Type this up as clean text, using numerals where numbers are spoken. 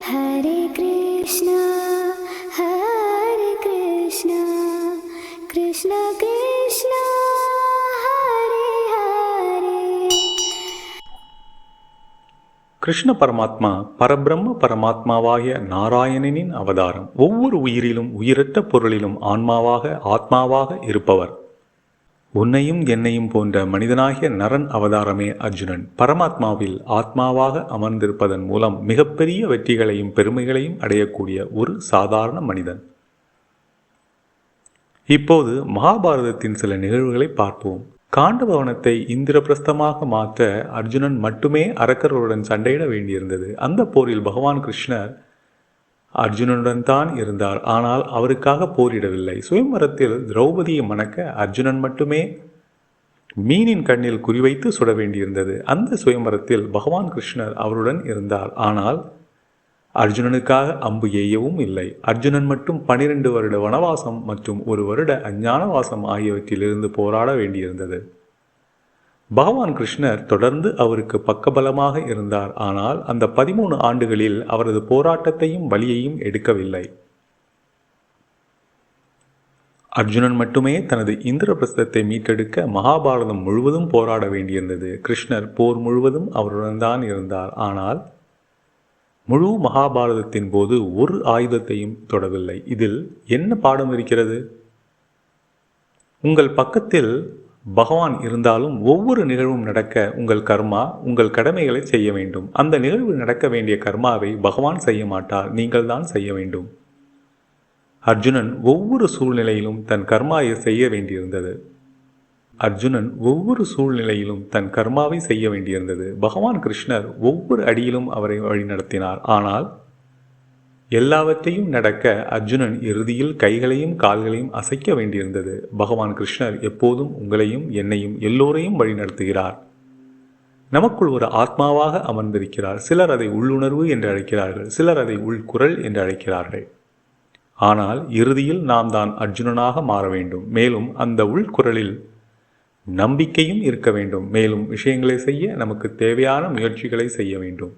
हरे कृष्णा कृष्ण कृष्ण हरे हरे. கிருஷ்ண பரமாத்மா பரபிரம்ம பரமாத்மாவாகிய நாராயணனின் அவதாரம். ஒவ்வொரு உயிரிலும் உயிரற்ற பொருளிலும் ஆன்மாவாக ஆத்மாவாக இருப்பவர். உன்னையும் என்னையும் போன்ற மனிதனாகிய நரன் அவதாரமே அர்ஜுனன். பரமாத்மாவில் ஆத்மாவாக அமர்ந்திருப்பதன் மூலம் மிகப்பெரிய வெற்றிகளையும் பெருமைகளையும் அடையக்கூடிய ஒரு சாதாரண மனிதன். இப்போது மகாபாரதத்தின் சில நிகழ்வுகளை பார்ப்போம். காண்டபவனத்தை இந்திரபிரஸ்தமாக மாற்ற அர்ஜுனன் மட்டுமே அரக்கர்களுடன் சண்டையிட வேண்டியிருந்தது. அந்த போரில் பகவான் கிருஷ்ணர் அர்ஜுனனுடன் தான் இருந்தார். ஆனால் அவருக்காக போரிடவில்லை. சுயம்பரத்தில் திரௌபதியை மணக்க அர்ஜுனன் மட்டுமே மீனின் கண்ணில் குறிவைத்து சுட வேண்டியிருந்தது. அந்த சுயம்பரத்தில் பகவான் கிருஷ்ணர் அவருடன் இருந்தார். ஆனால் அர்ஜுனனுக்காக அம்பு எய்யவும் இல்லை. அர்ஜுனன் மட்டும் 12 வருட வனவாசம் மற்றும் 1 வருட அஞ்ஞானவாசம் ஆகியவற்றிலிருந்து போராட வேண்டியிருந்தது. பகவான் கிருஷ்ணர் தொடர்ந்து அவருக்கு பக்கபலமாக இருந்தார். ஆனால் அந்த 13 ஆண்டுகளில் அவரது போராட்டத்தையும் வலியையும் எடுக்கவில்லை. அர்ஜுனன் மட்டுமே தனது இந்திரபிரஸ்தத்தை மீட்டெடுக்க மகாபாரதம் முழுவதும் போராட வேண்டியிருந்தது. கிருஷ்ணர் போர் முழுவதும் அவருடன் தான் இருந்தார். ஆனால் முழு மகாபாரதத்தின் போது ஒரு ஆயுதத்தையும் தொடவில்லை. இதில் என்ன பாடம் இருக்கிறது? உங்கள் பக்கத்தில் பகவான் இருந்தாலும் ஒவ்வொரு நிகழ்வும் நடக்க உங்கள் கர்மா, உங்கள் கடமைகளை செய்ய வேண்டும். அந்த நிகழ்வு நடக்க வேண்டிய கர்மாவை பகவான் செய்ய மாட்டார், நீங்கள் தான் செய்ய வேண்டும். அர்ஜுனன் ஒவ்வொரு சூழ்நிலையிலும் தன் கர்மாவை செய்ய வேண்டியிருந்தது. தன் கர்மாவை செய்ய வேண்டியிருந்தது. பகவான் கிருஷ்ணர் ஒவ்வொரு அடியிலும் அவரை வழிநடத்தினார். ஆனால் எல்லாவற்றையும் நடக்க அர்ஜுனன் இறுதியில் கைகளையும் கால்களையும் அசைக்க வேண்டியிருந்தது. பகவான் கிருஷ்ணர் எப்போதும் உங்களையும் என்னையும் எல்லோரையும் வழிநடத்துகிறார். நமக்குள் ஒரு ஆத்மாவாக அமர்ந்திருக்கிறார். சிலர் அதை உள்ளுணர்வு என்று அழைக்கிறார்கள், சிலர் அதை உள்குரல் என்று அழைக்கிறார்கள். ஆனால் இறுதியில் நாம் தான் அர்ஜுனனாக மாற வேண்டும். மேலும் அந்த உள்குரலில் நம்பிக்கையும் இருக்க வேண்டும். மேலும் விஷயங்களை செய்ய நமக்கு தேவையான முயற்சிகளை செய்ய வேண்டும்.